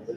Hey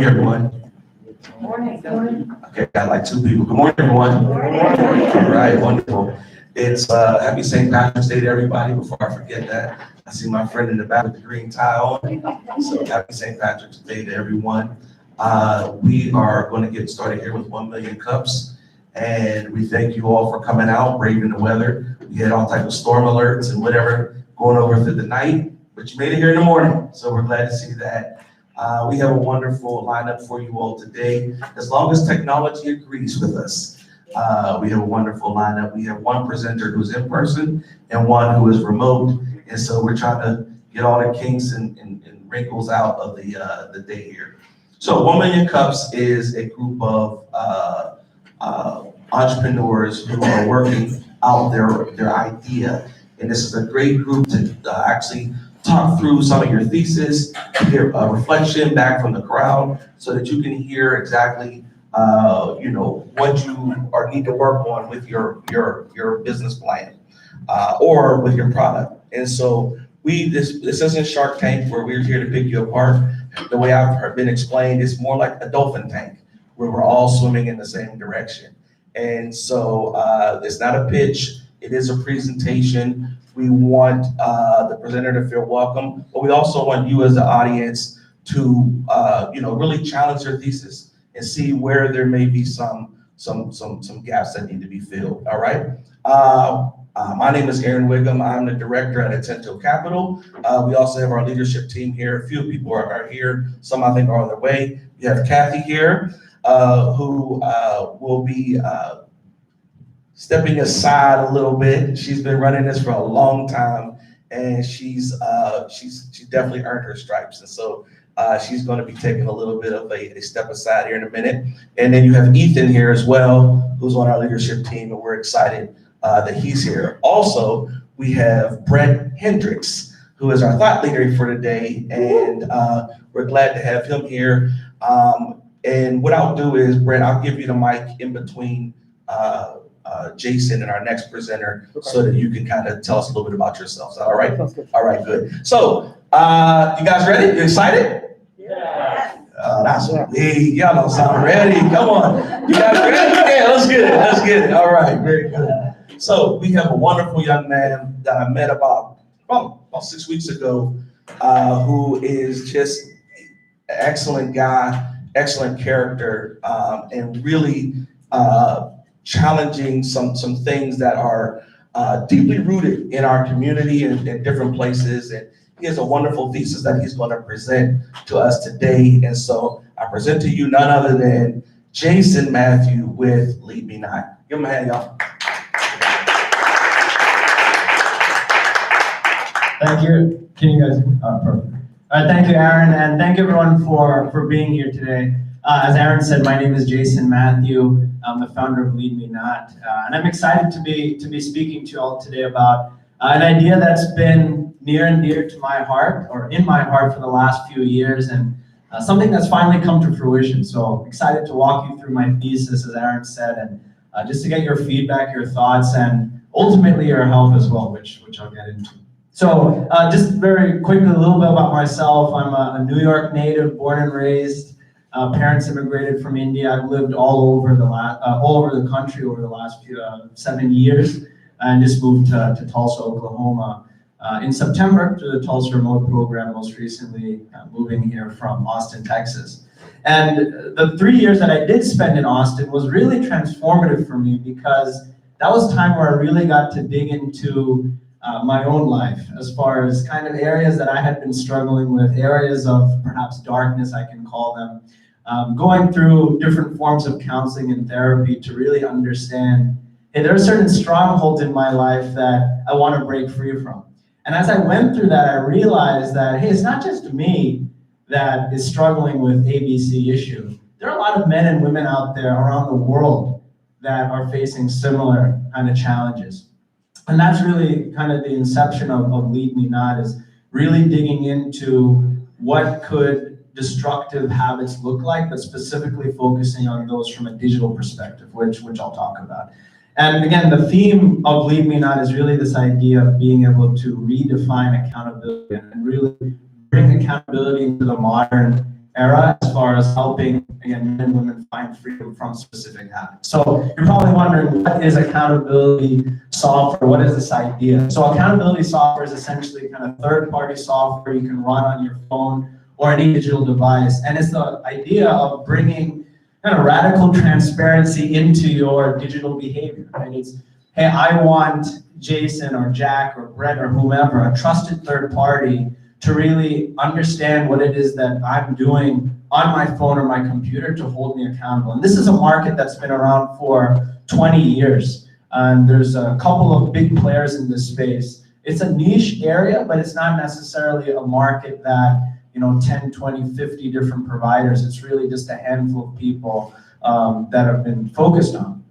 everyone. Okay, got like two people. Good morning, everyone. All right, wonderful. It's happy St. Patrick's Day to everybody. Before I forget that, I see my friend in the back with the green tie on. So happy St. Patrick's Day to everyone. We are going to get started here with 1 million cups. And we thank you all for coming out, braving the weather. We had all types of storm alerts and whatever going over through the night, but you made it here in the morning. So we're glad to see that. We have a wonderful lineup for you all today. As long as technology agrees with us, we have a wonderful lineup. We have one presenter who's in person and one who is remote. And so we're trying to get all the kinks and wrinkles out of the day here. So 1 Million Cups is a group of entrepreneurs who are working out their idea. And this is a great group to actually talk through some of your thesis, get a reflection back from the crowd so that you can hear exactly what you need to work on with your business plan or with your product. And so this isn't Shark Tank where we're here to pick you apart. The way I've been explained, it's more like a dolphin tank where we're all swimming in the same direction. And so it's not a pitch, it is a presentation. We want the presenter to feel welcome, but we also want you as the audience to really challenge your thesis and see where there may be some gaps that need to be filled. All right. My name is Aaron Wiggum. I'm the director at Atento Capital. We also have our leadership team here. A few people are here. Some I think are on their way. We have Kathy here, who will be stepping aside a little bit. She's been running this for a long time, and she's definitely earned her stripes. And so she's going to be taking a little bit of a step aside here in a minute. And then you have Ethan here as well, who's on our leadership team, and we're excited that he's here. Also, we have Brett Hendricks, who is our thought leader for today, and we're glad to have him here. And what I'll do is, Brett, I'll give you the mic in between Jason and our next presenter, so that you can kind of tell us a little bit about yourselves. All right? All right, good. So, you guys ready? You excited? Yeah. That's hey, y'all don't sound ready. Come on. You guys ready? Yeah, let's get it. Let's get it. All right, very good. So we have a wonderful young man that I met about 6 weeks ago, who is just an excellent guy, excellent character, and really challenging some things that are deeply rooted in our community and in different places. And he has a wonderful thesis that he's going to present to us today. And so I present to you none other than Jason Matthew with Lead Me Not. Give him a hand, y'all. Thank you. Can you guys? Perfect. All right, thank you, Aaron, and thank you everyone for being here today. As Aaron said, my name is Jason Matthew. I'm the founder of Lead Me Not, and I'm excited to be speaking to you all today about an idea that's been near and dear to my heart, or in my heart, for the last few years, and something that's finally come to fruition. So excited to walk you through my thesis, as Aaron said, and just to get your feedback, your thoughts, and ultimately your help as well, which I'll get into. So just very quickly, a little bit about myself. I'm a New York native, born and raised. Parents immigrated from India. I've lived all over the country over the last 7 years, and just moved to Tulsa, Oklahoma in September through the Tulsa Remote Program, most recently moving here from Austin, Texas. And the 3 years that I did spend in Austin was really transformative for me, because that was time where I really got to dig into my own life, as far as kind of areas that I had been struggling with, areas of perhaps darkness, I can call them, going through different forms of counseling and therapy to really understand, hey, there are certain strongholds in my life that I want to break free from. And as I went through that, I realized that, hey, it's not just me that is struggling with ABC issue. There are a lot of men and women out there around the world that are facing similar kind of challenges. And that's really kind of the inception of Lead Me Not, is really digging into what could destructive habits look like, but specifically focusing on those from a digital perspective, which I'll talk about. And again, the theme of Lead Me Not is really this idea of being able to redefine accountability and really bring accountability into the modern era, as far as helping, again, men and women find freedom from specific habits. So you're probably wondering, what is accountability software? What is this idea? So accountability software is essentially kind of third-party software you can run on your phone or any digital device. And it's the idea of bringing kind of radical transparency into your digital behavior, right? It's, hey, I want Jason or Jack or Brett or whomever, a trusted third party, to really understand what it is that I'm doing on my phone or my computer to hold me accountable. And this is a market that's been around for 20 years. And there's a couple of big players in this space. It's a niche area, but it's not necessarily a market that, 10, 20, 50 different providers. It's really just a handful of people that have been focused on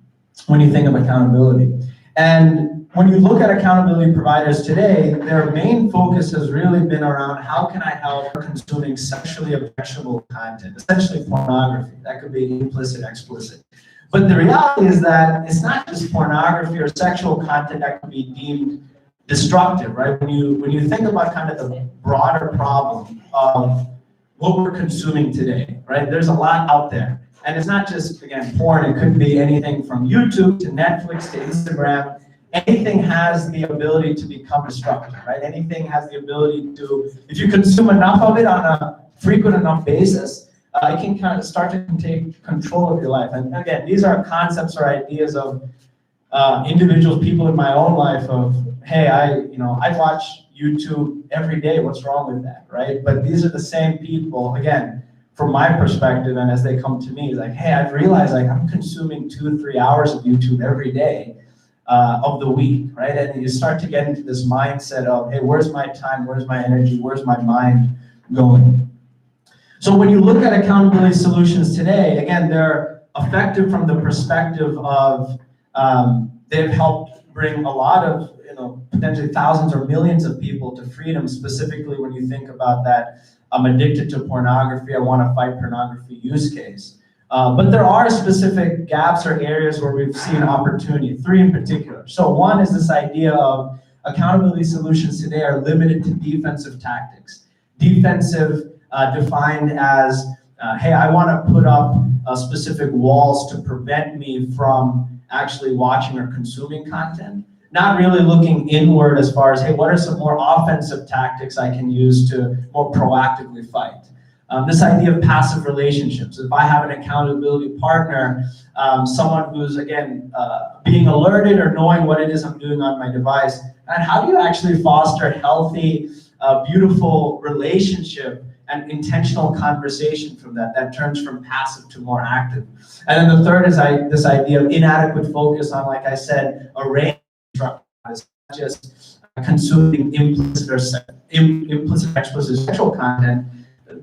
when you think of accountability. And when you look at accountability providers today, their main focus has really been around, how can I help consuming sexually objectionable content, essentially pornography. That could be implicit, explicit. But the reality is that it's not just pornography or sexual content that could be deemed destructive, right? When you think about kind of the broader problem of what we're consuming today, right? There's a lot out there. And it's not just, again, porn. It could be anything from YouTube to Netflix to Instagram. Anything has the ability to become destructive, right? Anything has the ability to, if you consume enough of it on a frequent enough basis, it can kind of start to take control of your life. And again, these are concepts or ideas of individuals, people in my own life of, hey, I watch YouTube every day. What's wrong with that, right? But these are the same people, again, from my perspective, and as they come to me, it's like, hey, I've realized I'm consuming 2 or 3 hours of YouTube every day of the week, right? And you start to get into this mindset of, hey, where's my time? Where's my energy? Where's my mind going? So when you look at accountability solutions today, again, they're effective from the perspective of they've helped bring a lot of, potentially thousands or millions of people to freedom, specifically when you think about that I'm addicted to pornography, I want to fight pornography use case. But there are specific gaps or areas where we've seen opportunity, 3 in particular. So one is this idea of accountability solutions today are limited to defensive tactics. Defensive defined as, hey, I want to put up specific walls to prevent me from actually watching or consuming content. Not really looking inward as far as, hey, what are some more offensive tactics I can use to more proactively fight? This idea of passive relationships. If I have an accountability partner, someone who's, again, being alerted or knowing what it is I'm doing on my device, and how do you actually foster a healthy, beautiful relationship and intentional conversation from that turns from passive to more active. And then the third is this idea of inadequate focus on, like I said, a range of it's not just consuming implicit or explicit sexual content.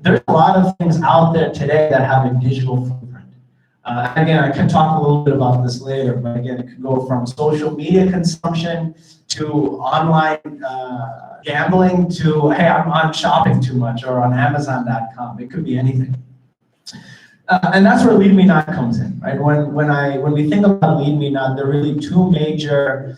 there's a lot of things out there today that have a digital footprint. Again, I can talk a little bit about this later, but again, it could go from social media consumption to online gambling to, hey, I'm shopping too much, or on Amazon.com. It could be anything. And that's where Lead Me Not comes in, right? When we think about Lead Me Not, there are really two major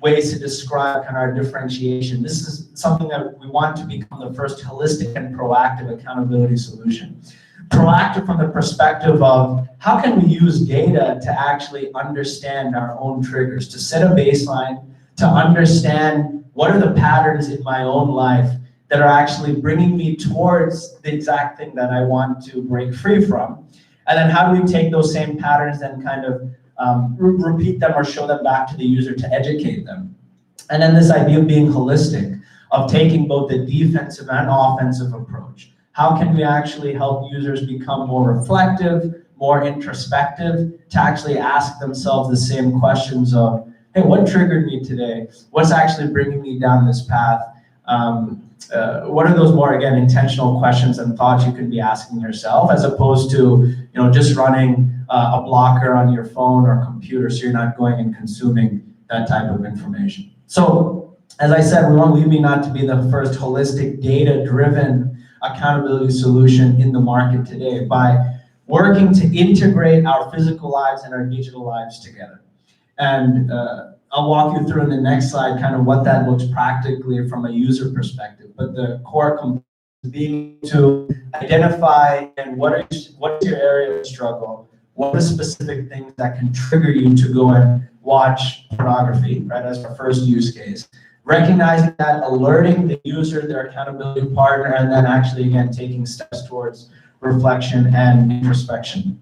ways to describe kind of our differentiation. This is something that we want to become the first holistic and proactive accountability solution. Proactive from the perspective of how can we use data to actually understand our own triggers, to set a baseline, to understand what are the patterns in my own life that are actually bringing me towards the exact thing that I want to break free from. And then how do we take those same patterns and kind of repeat them or show them back to the user to educate them. And then this idea of being holistic, of taking both the defensive and offensive approach. How can we actually help users become more reflective, more introspective, to actually ask themselves the same questions of, hey, what triggered me today? What's actually bringing me down this path? What are those more, again, intentional questions and thoughts you can be asking yourself, as opposed to, just running a blocker on your phone or computer so you're not going and consuming that type of information. So, as I said, we want Lead Me Not to be the first holistic, data-driven accountability solution in the market today by working to integrate our physical lives and our digital lives together. And I'll walk you through in the next slide kind of what that looks practically from a user perspective. But the core component is being to identify and what is your area of struggle, what are the specific things that can trigger you to go and watch pornography, right, as our first use case. Recognizing that, alerting the user, their accountability partner, and then actually, again, taking steps towards reflection and introspection.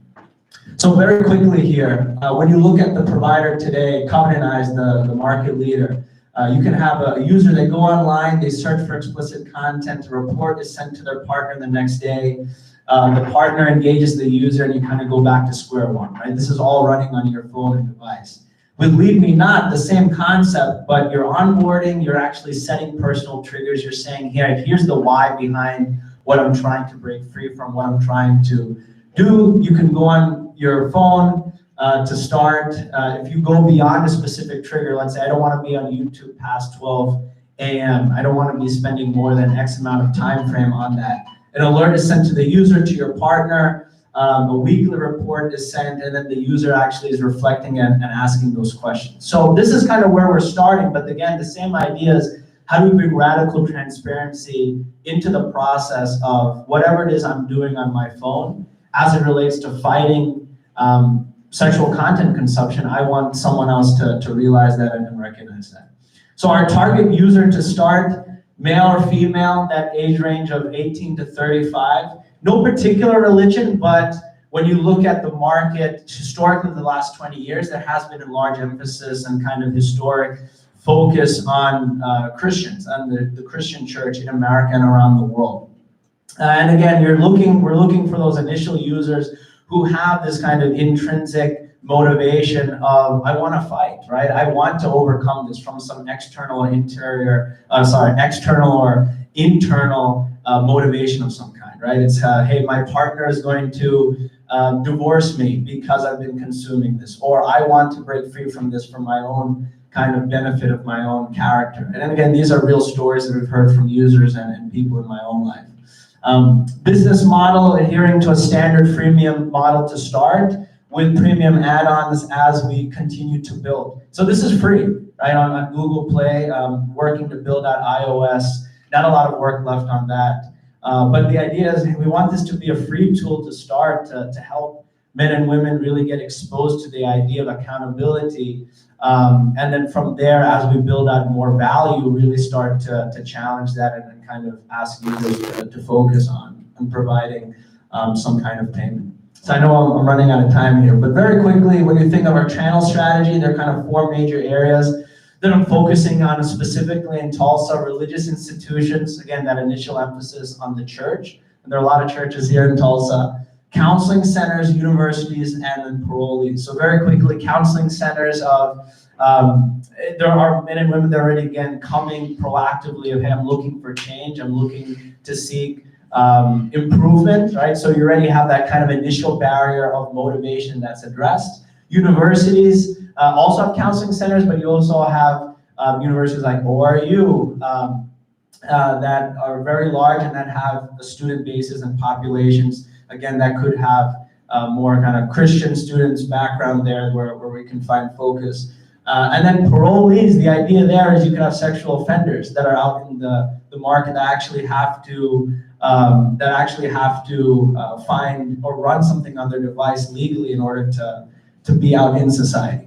So very quickly here, when you look at the provider today, Covenant the market leader, you can have a user, they go online, they search for explicit content, a report is sent to their partner the next day, the partner engages the user, and you kind of go back to square one, right? This is all running on your phone and device. With Lead Me Not, the same concept, but you're onboarding, you're actually setting personal triggers, you're saying, here's the why behind what I'm trying to break free from, what I'm trying to do. You can go on your phone to start. If you go beyond a specific trigger, let's say I don't want to be on YouTube past 12 a.m. I don't want to be spending more than X amount of time frame on that. An alert is sent to the user, to your partner, a weekly report is sent, and then the user actually is reflecting and asking those questions. So this is kind of where we're starting, but again, the same idea is how do we bring radical transparency into the process of whatever it is I'm doing on my phone as it relates to fighting sexual content consumption. I want someone else to realize that and recognize that. So our target user to start, male or female, that age range of 18 to 35. No particular religion, but when you look at the market, historically the last 20 years, there has been a large emphasis and kind of historic focus on Christians and the Christian church in America and around the world. And again, we're looking for those initial users who have this kind of intrinsic motivation of, I want to fight, right? I want to overcome this from some external or internal motivation of some kind, right? It's, hey, my partner is going to divorce me because I've been consuming this, or I want to break free from this for my own kind of benefit of my own character. And then again, these are real stories that we've heard from users and people in my own life. Business model, adhering to a standard freemium model to start, with premium add-ons as we continue to build. So this is free, right, on Google Play, working to build out iOS. Not a lot of work left on that. But the idea is we want this to be a free tool to start to help men and women really get exposed to the idea of accountability. And then from there, as we build out more value, really start to challenge that and then kind of ask users to focus on providing some kind of payment. So I know I'm running out of time here, but very quickly, when you think of our channel strategy, there are kind of four major areas that I'm focusing on specifically in Tulsa: religious institutions, again, that initial emphasis on the church. And there are a lot of churches here in Tulsa. Counseling centers, universities, and then parolees. So very quickly, counseling centers of, there are men and women that are already, again, coming proactively of, hey, I'm looking for change, I'm looking to seek improvement, right? So you already have that kind of initial barrier of motivation that's addressed. Universities also have counseling centers, but you also have universities like ORU that are very large and that have the student bases and populations, again, that could have more kind of Christian students background there where we can find focus. And then parolees, the idea there is you can have sexual offenders that are out in the market that actually have to find or run something on their device legally in order to be out in society.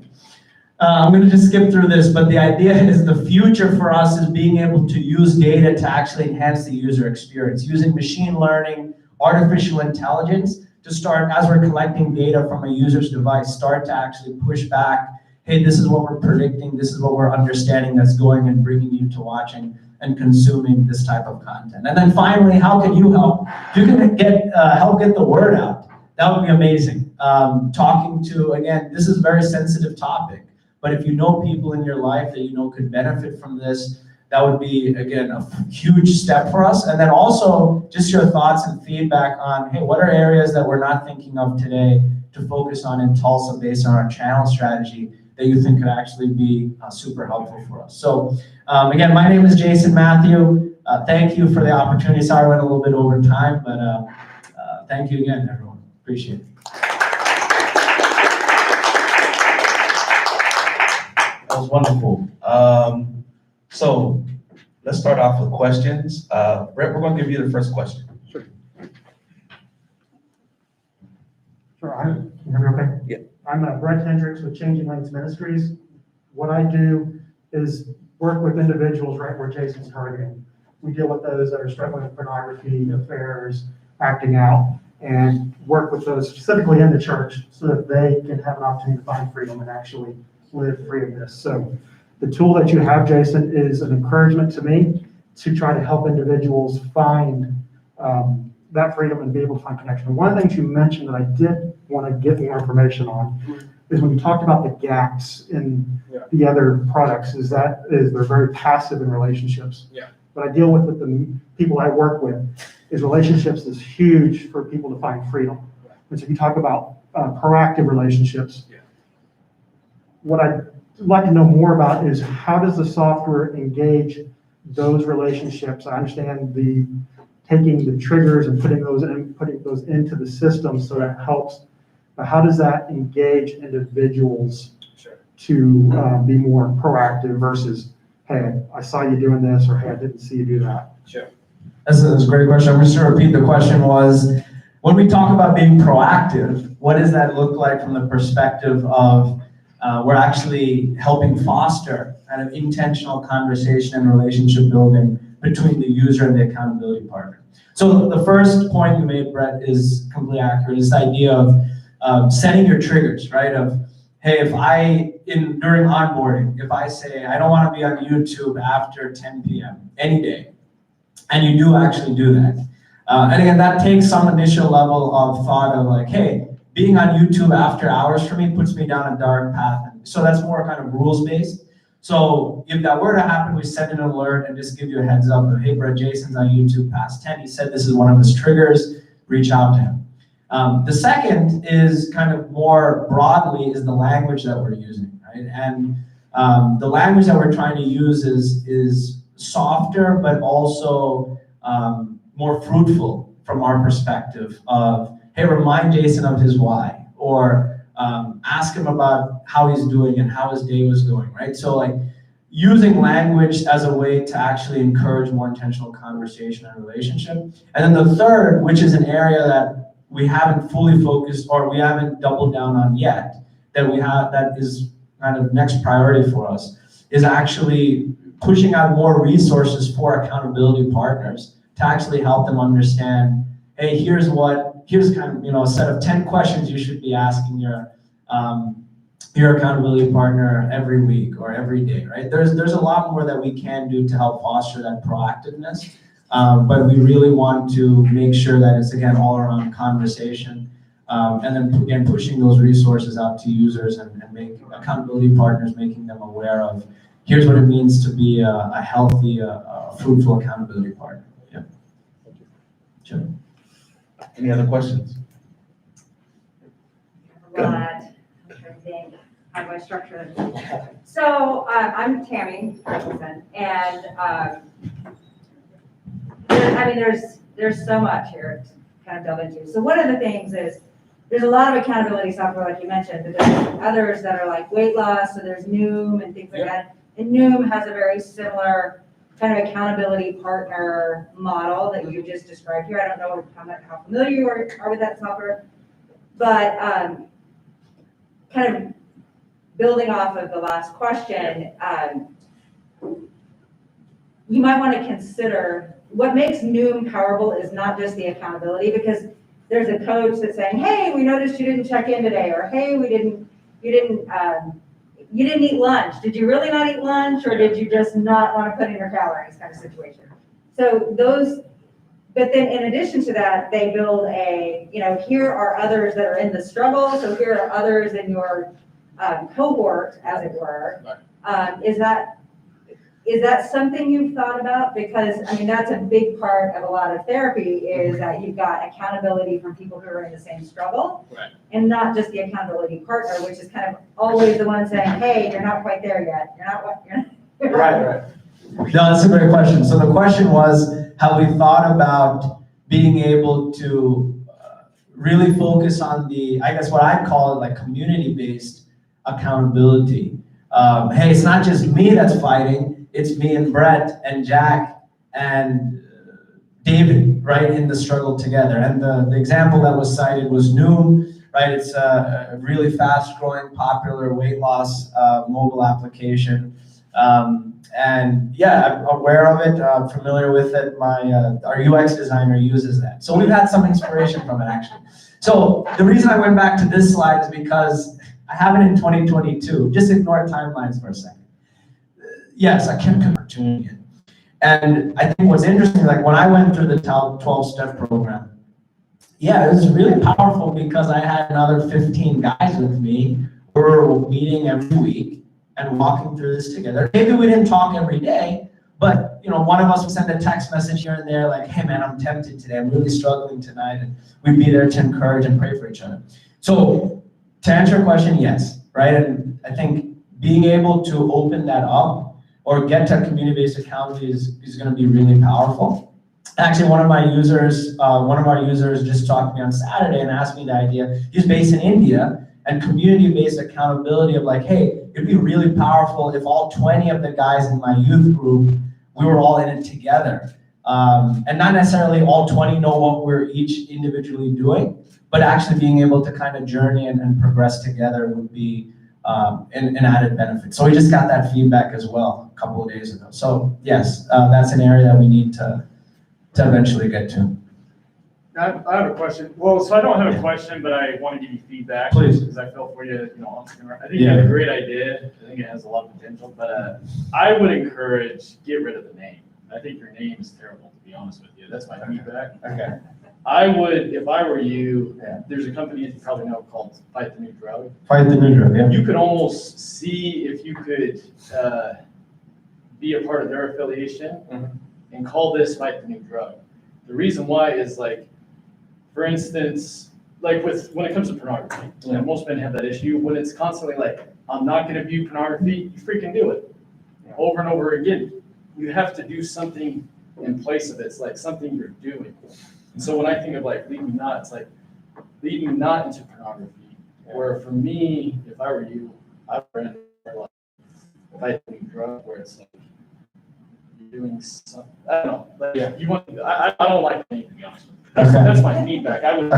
I'm going to just skip through this, but the idea is the future for us is being able to use data to actually enhance the user experience, using machine learning, artificial intelligence to start, as we're collecting data from a user's device, start to actually push back, hey, this is what we're predicting, this is what we're understanding that's going and bringing you to watching and consuming this type of content. And then finally, how can you help? If you can help get the word out, that would be amazing. Talking to, again, this is a very sensitive topic, but if you know people in your life that you know could benefit from this, that would be, again, a huge step for us. And then also just your thoughts and feedback on, hey, what are areas that we're not thinking of today to focus on in Tulsa based on our channel strategy that you think could actually be super helpful for us. So again, my name is Jason Matthew. Thank you for the opportunity. Sorry I went a little bit over time, but thank you again, everyone. Appreciate it. That was wonderful. So let's start off with questions. Brett, we're going to give you the first question. Sure. Can you hear me okay? Yeah. I'm Brett Hendricks with Changing Lanes Ministries. What I do is work with individuals right where Jason's targeting. We deal with those that are struggling with pornography, affairs, acting out, and work with those specifically in the church so that they can have an opportunity to find freedom and actually live free of this. So the tool that you have, Jason, is an encouragement to me to try to help individuals find that freedom and be able to find connection. And one of the things you mentioned that I did want to get more information on is when you talked about the gaps in the other products, is they're very passive in relationships. Yeah. What I deal with the people I work with is relationships is huge for people to find freedom. And so if you talk about proactive relationships, what I'd like to know more about is how does the software engage those relationships? I understand taking the triggers and putting those into the system so that helps. But how does that engage individuals to be more proactive versus, hey, I saw you doing this, or hey, I didn't see you do that? Sure. That's a great question. I'm just going to repeat the question was, when we talk about being proactive, what does that look like from the perspective of we're actually helping foster kind of intentional conversation and relationship building between the user and the accountability partner. So the first point you made, Brett, is completely accurate. This idea of setting your triggers, right? Of, hey, during onboarding, if I say, I don't want to be on YouTube after 10 p.m. any day, and you do actually do that. And again, that takes some initial level of thought of like, hey, being on YouTube after hours for me puts me down a dark path. So that's more kind of rules-based. So if that were to happen, we send an alert and just give you a heads up of, hey, Brett, Jason's on YouTube past 10. He said this is one of his triggers. Reach out to him. The second is kind of more broadly is the language that we're using, right? And the language that we're trying to use is softer, but also more fruitful from our perspective of, hey, remind Jason of his why, or ask him about how he's doing and how his day was going, right? So like using language as a way to actually encourage more intentional conversation and relationship. And then the third, which is an area that we haven't fully focused or we haven't doubled down on yet, that is kind of next priority for us, is actually pushing out more resources for accountability partners to actually help them understand, hey, here's kind of, a set of 10 questions you should be asking your accountability partner every week or every day, right? There's a lot more that we can do to help foster that proactiveness, but we really want to make sure that it's, again, all around conversation, and then, again, pushing those resources out to users and make accountability partners, making them aware of, here's what it means to be a healthy, fruitful accountability partner. Yeah. Sure. Any other questions? But I think how do I structure it? So I'm Tammy Richardson, and I mean, there's so much here to kind of delve into. So one of the things is there's a lot of accountability software, like you mentioned, but there's others that are like weight loss. So there's Noom and things like that. And Noom has a very similar kind of accountability partner model that you just described here. I don't know how familiar you are with that software, but kind of building off of the last question, you might want to consider what makes Noom powerful is not just the accountability, because there's a coach that's saying, hey, we noticed you didn't check in today, or hey, you didn't eat lunch. Did you really not eat lunch, or did you just not want to put in your calories, kind of situation. So but then in addition to that, they build here are others that are in the struggle. So here are others in your cohort, as it were. Is that something you've thought about? Because I mean, that's a big part of a lot of therapy is that you've got accountability from people who are in the same struggle, Right. and not just the accountability partner, which is kind of always the one saying, hey, you're not quite there yet. Right. No, that's a great question. So the question was, have we thought about being able to really focus on I guess what I'd call it like community-based accountability. Hey, it's not just me that's fighting, it's me and Brett and Jack and David, right, in the struggle together. And the example that was cited was Noom, right? It's a really fast-growing, popular weight loss mobile application. And yeah, I'm aware of it, familiar with it. Our UX designer uses that. So we've had some inspiration from it, actually. So the reason I went back to this slide is because I have it in 2022. Just ignore timelines for a second. Yes, I can opportunity. And I think what's interesting, like when I went through the 12-step program, yeah, it was really powerful because I had another 15 guys with me who were meeting every week and walking through this together. Maybe we didn't talk every day, but one of us would send a text message here and there like, hey man, I'm tempted today. I'm really struggling tonight. And we'd be there to encourage and pray for each other. So to answer your question, yes, right? And I think being able to open that up or get to community-based accountability is going to be really powerful. Actually, one of our users just talked to me on Saturday and asked me the idea. He's based in India, and community-based accountability of like, hey, it'd be really powerful if all 20 of the guys in my youth group, we were all in it together. And not necessarily all 20 know what we're each individually doing, but actually being able to kind of journey and progress together would be an added benefit. So we just got that feedback as well a couple of days ago. So yes, that's an area that we need to eventually get to. I have a question. Well, so I don't have a question, but I want to give you feedback. Please. Because I feel for you, entrepreneur. I think you have a great idea. I think it has a lot of potential, but I would encourage get rid of the name. I think your name is terrible, to be honest with you. That's my feedback. Okay. I would, if I were you, there's a company you probably know called Fight the New Drug. Fight the New Drug, yeah. You could almost see if you could be a part of their affiliation and call this Fight the New Drug. The reason why is like, for instance, like when it comes to pornography, most men have that issue. When it's constantly like, I'm not going to view pornography, you freaking do it over and over again. You have to do something in place of it. It's like something you're doing. And so when I think of like lead me not, it's like lead me not into pornography. Where for me, if I were you, I would like Fight the New Drug, where it's like you're doing something. I don't know. Like, you want? I don't like anything, to be honest with you. That's my feedback. I would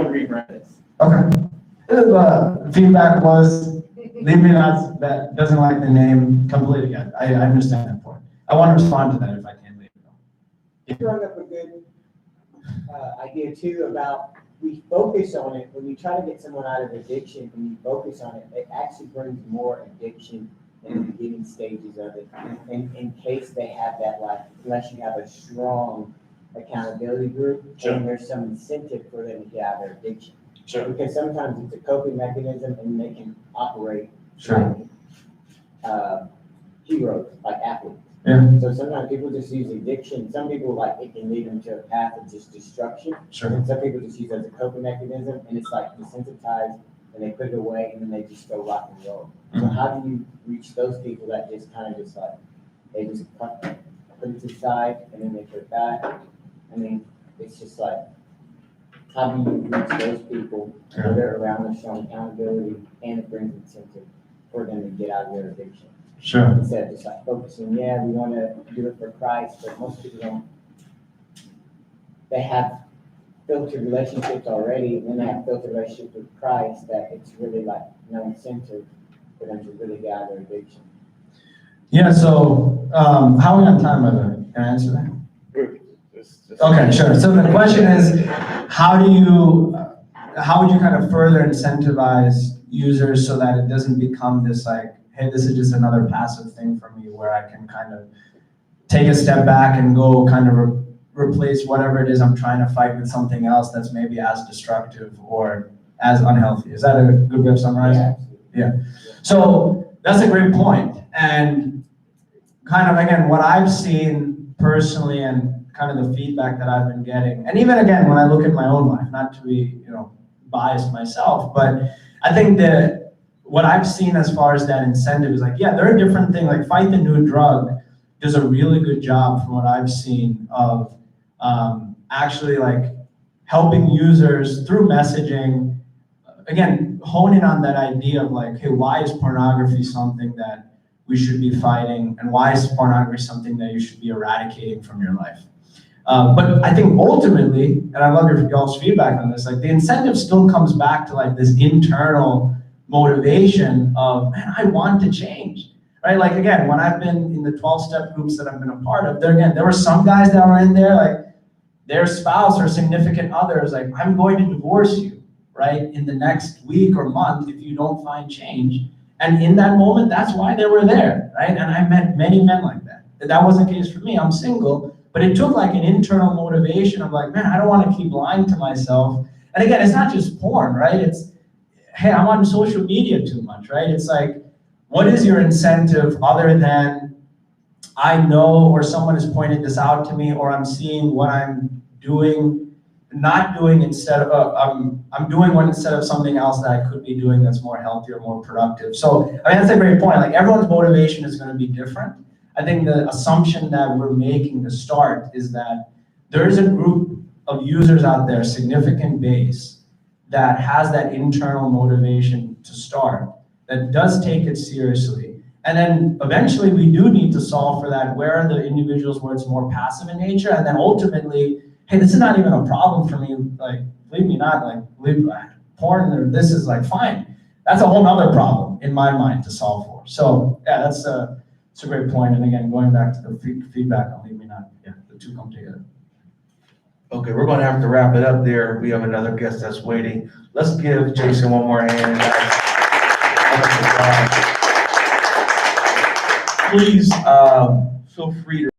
rebrand it. Okay. Feedback was leave me not that doesn't like the name completely. I understand that point. I want to respond to that if I can later. You brought up a good idea too about we focus on it. When you try to get someone out of addiction, when you focus on it, it actually brings more addiction in the beginning stages of it. In case they have that, like, unless you have a strong accountability group, and there's some incentive for them to get out of their addiction. Sure. Because sometimes it's a coping mechanism and they can operate Sure. like heroes, like athletes. Yeah. So sometimes people just use addiction, some people like, it can lead them to a path of just destruction. Sure. And some people just use it as a coping mechanism, and it's like desensitized, and they put it away, and then they just go rock and roll. So Mhm. how do you reach those people that just kind of just like, they just put it to the side, and then they put it back? I mean, it's just like, how do you reach those people where they're around them, showing accountability, and it brings incentive for them to get out of their addiction? Sure. Instead of just like focusing, yeah, we want to do it for Christ, but most people don't. They have filtered relationships already, and then they have filtered relationships with Christ that it's really like no incentive for them to really get out of their addiction. Yeah, so, how are we on time, by the way? Can I answer that? Just- Okay, sure. So the question is, how would you kind of further incentivize users so that it doesn't become this like, hey, this is just another passive thing for me where I can kind of take a step back and go kind of replace whatever it is I'm trying to fight with something else that's maybe as destructive or as unhealthy. Is that a good way of summarizing? Yeah. So that's a great point. And kind of, again, what I've seen personally and kind of the feedback that I've been getting, and even again, when I look at my own life, not to be, biased myself, but I think that what I've seen as far as that incentive is like, yeah, there are different things, like Fight the New Drug does a really good job from what I've seen of actually like helping users through messaging, again, hone in on that idea of like, hey, why is pornography something that we should be fighting, and why is pornography something that you should be eradicating from your life? But I think ultimately, and I love y'all's feedback on this, like the incentive still comes back to like this internal motivation of, man, I want to change, right? Like again, when I've been in the 12-step groups that I've been a part of, there were some guys that were in there, like their spouse or significant other is like, I'm going to divorce you, right? In the next week or month if you don't find change. And in that moment, that's why they were there, right? And I met many men like that. That wasn't the case for me, I'm single, but it took like an internal motivation of like, man, I don't want to keep lying to myself. And again, it's not just porn, right? It's, hey, I'm on social media too much, right? It's like, what is your incentive other than I know, or someone has pointed this out to me, or I'm seeing what I'm doing, not doing instead of, I'm doing one instead of something else that I could be doing that's more healthy or more productive. So, I mean, that's a great point. Like everyone's motivation is going to be different. I think the assumption that we're making to start is that there is a group of users out there, significant base, that has that internal motivation to start, that does take it seriously. And then eventually we do need to solve for that. Where are the individuals where it's more passive in nature? And then ultimately, hey, this is not even a problem for me. Like, believe me not, like porn or this is like fine. That's a whole nother problem in my mind to solve for. So yeah, that's a great point. And again, going back to the feedback on Leave Me Not, yeah, the two come together. Okay, we're gonna have to wrap it up there. We have another guest that's waiting. Let's give Jason one more hand. Please, feel free to